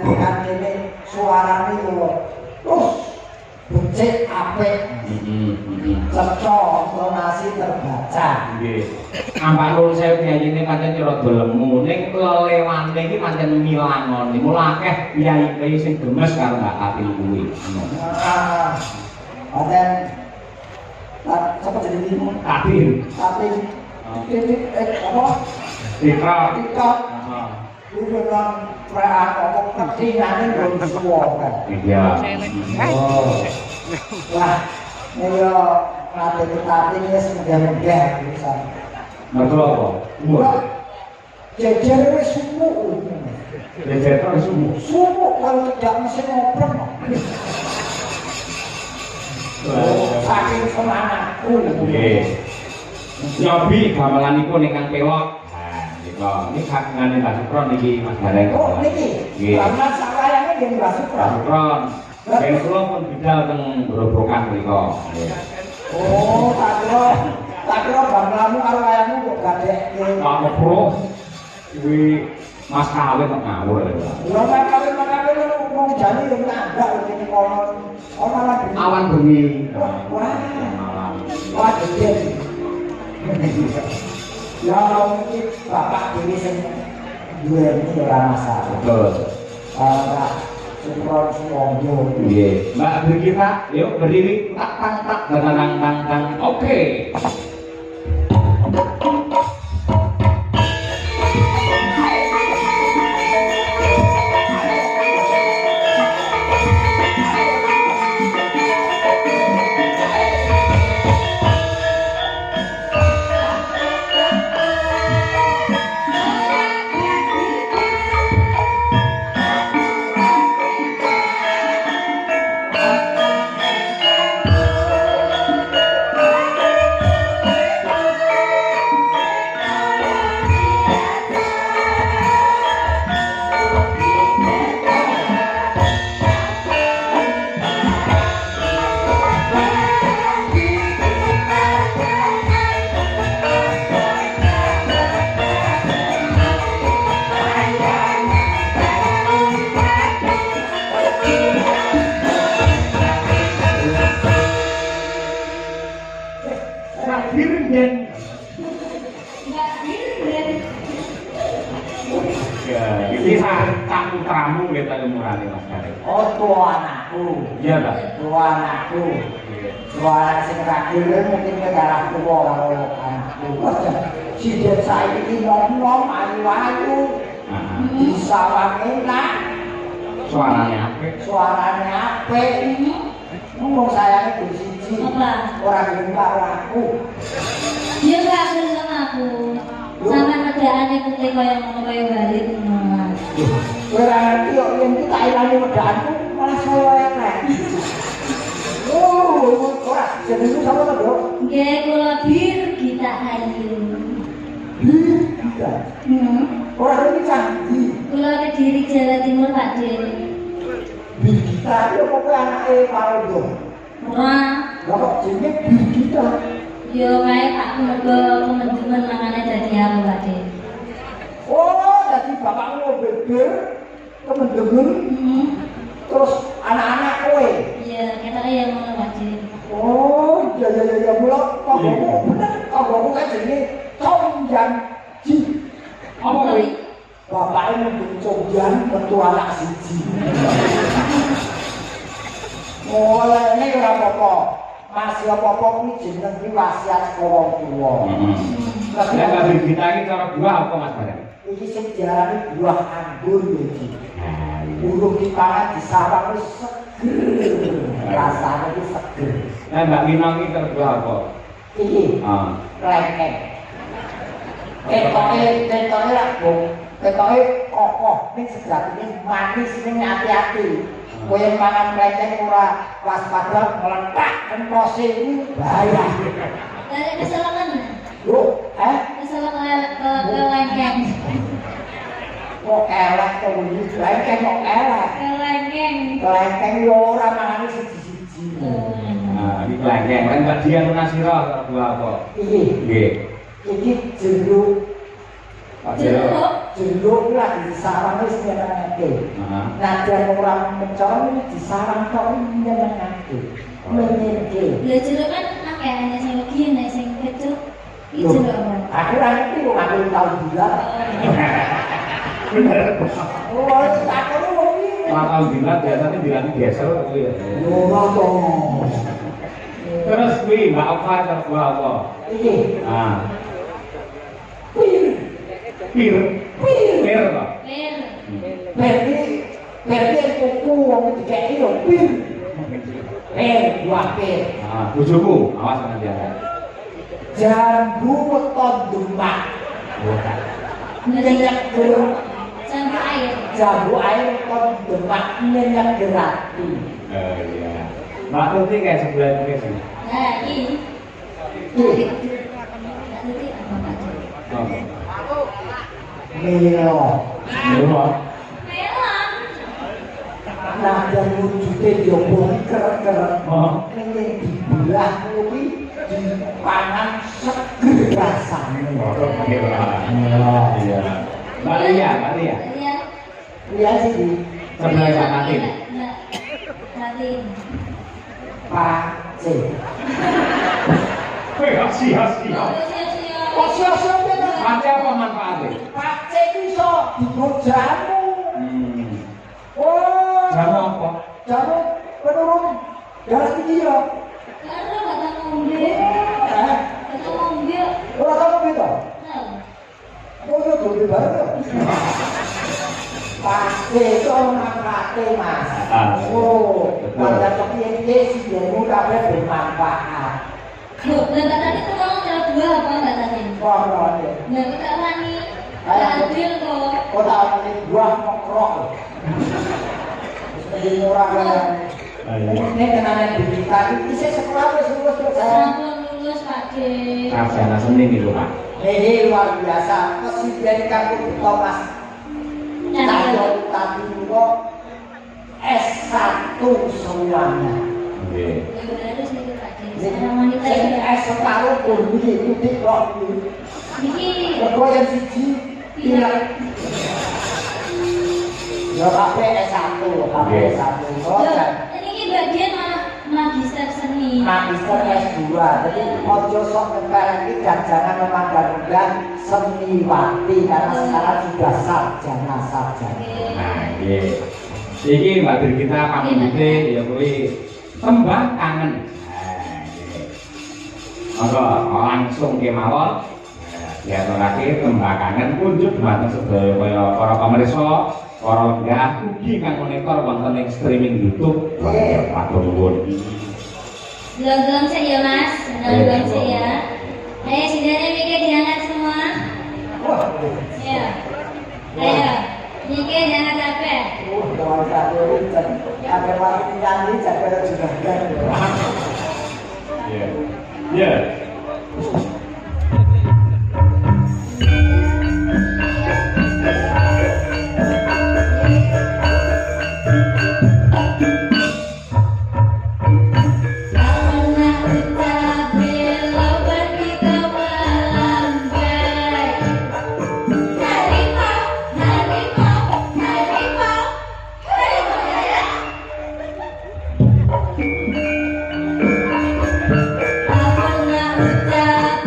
kan ini suarane yo terus becik apik cocok tonasi terbaca nggih ampun nuwun sewu yayine pancen cara dolemu ning lelewane iki pancen milangon niku akeh yai sing gemes karo Mbak Katil kuwi pancen sapa jenenge niku Katil apa Dika itu memang perang apa ketingannya belum semua kan iya wah ini yo nate ini semudah-mudah bisa betul apa? enggak jejer sumuk jejer sumuk kalau tidak mesti ngobrol saking semangatku nyobi gamelanipun ingkang pewok ini kakingane Mbak Sukron niki Mas Gareng. Oh niki. Gamelan sakayane nggih Mbak Sukron. Mbak Sukron. Ben kula pun bidal teng Grobogan mriku. Oh, tak kira gamelanmu karo wayangmu kok gadekke. Pak Pro. Kuwi Mas kawin kok ngawur. Lho nek kawin wong jane yo nambah ngene kono. Awan bengi. Wah, gede. Ya mungkin bapak diri sing duwe iki ora masalah. Betul. Pak Sukron Suwondo. Nggih. Mbak Brigita, yuk berdiri tak tang. Oke. Putramu kita kemurani Mas Gareng. Oh, tua anakku. Iya, Pak. Tua anakku. Tua anak sing ragil mungkin kegarah tua karo anakku. Si den saiki nom-nom ayu-ayu. Bisa enak. Suaranya apik. Suaranya apik. Ngomong sayangnya di siji. Ora gelem karo aku. Dia gak gelem aku. Sama kerjaannya penting kaya ngono kaya bali ngono. Ora ngerti kok yen iki tak ilani wedaanku malah saya enek. Oh, ora jenengmu sapa to, Dok? Nggih, kula Bir Gita Ayu. Gita. Ora ngerti candi. Kula Kediri Jawa Timur, Pak Den. Gita iki apa kowe anake Paldo? Ora. Lah kok jenenge Gita? Yo kae Pak mergo temen-temen makane dadi aku, Pak Den. Oh, dadi bapakmu beber temen-temen. Terus anak-anak kowe. Iya, ketoke ya ngono, Pak Den. Oh, ya mula kok bener kok kan jenenge Congjan Ji. Apa kuwi? Bapaknya mungkin Congjan metu anak siji. Mulai ini ora apa-apa. Masih apa-apa kuwi jeneng iki wasiat saka wong tuwa. Lah kabeh kita iki cara buah apa Mas Gareng? Iki sing diarani buah anggur iki. Urung dipangan disawang wis seger. Rasane iki seger. Lah Mbak Wina iki terbuah apa? Iki. Klengkeng. Ketoke lak bong. Ketoke kokoh ning sejatine manis ning ati-ati. Kowe mangan klengkeng ora waspada meletak kentose iki bahaya. Dari keselangan. Loh, Keselangan kelengkeng. Kok elek to iki? Klengkeng kok elek. Klengkeng yo ora mangane siji-siji. Nah, iki klengkeng kan Mbak Dian Nasira terbuah apa? Iki. Nggih. Iki jeruk. Pak Jeruk. jeruk lah di sarang wis nyenengake. Najan orang mencong di sarang kok nyenengake. Menyenengke. Lah jeruk kan akeh ana sing legi ana sing kecut. Iki jeruk apa? Aku ra ngerti wong aku tau bilang. Bener. Oh, aku wong iki. Kalau bilang biasanya bilang gesel kuwi ya. Ora to. Terus kuwi Mbak Oka terus apa? Iki. Ah. Pir. Pir. Pir kok. Berarti kuku wong dikeki yo pir. Dua pir. Ah, bojoku awas nanti ada. Jambu weton demak. Minyak gerak. Jambu air. Jambu air weton demak minyak gerati. Iya. Mbak Tuti kayak sebulan ini sih. Nah, ini. Tuti apa aja? Oh. Milo. Melo. Melon. Nah, dan wujudnya diobongi keren-keren. Oh. Ini dibelah kuwi dipangan seger rasanya. Iya. Mbak Lia. Iya. Iya sih. Sebelah Sakatin. Sakatin. Pak C. Wih, hasi. Kok sia-sia bener? Macam apa manfaatnya? Pak C iso digo jamu. Oh. Jamu apa? Jamu penurun darah tinggi ya. Karo kata ngombe. Kata ngombe. Ora kamu beda. Oh, yo dulu bareng ya. Pasti itu manfaatnya mas. Oh, pada kepiye sih jamu kabeh bermanfaat. Loh, lah tadi itu ngomong cara dua apa enggak tadi? Koron ya. Nah, kita wani. Adil kok. Kok tak wani buah mokrok. Wis murah kan. Ini kenane berita iki sik sekolah wis lulus kok saya. Sampun lulus Pak D. Sarjana seni gitu Pak. Ini luar biasa. Presiden Kampung Thomas. Cahyo tadi kok S1 semuanya. Oke. Ya benar itu sih Pak D. Seorang wanita Sing yang S separuh kudu diikuti kok. iki Kok yang siji bilang ya kabeh S1, kabeh S1. Oh, Loh, kan. ini bagian magister seni. Magister S2. Jadi ojo sok nempel iki jangan memandang-mandang seniwati karena sekarang sudah sarjana. Nah, iya. Iki Mbak Birgita pamite ya kuwi tembang kangen. Nah, iki. Monggo langsung kemawon. Ya terakhir tembang kangen kunjuk dhumateng sedaya kaya para pamirsa, para lenggah ugi kang monitor wonten ing streaming YouTube. Matur nuwun. Belum sih ya Mas, belum sih ya. Ayo sidane mikir diangkat semua. Ya. Ayo, mikir jangan capek. Kawan satu ini agar waktu nyanyi jaga juga kan. Iya. Iya. Pernah ucap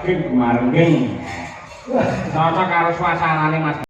Gemargeng. Cocok karo suasanane Mas.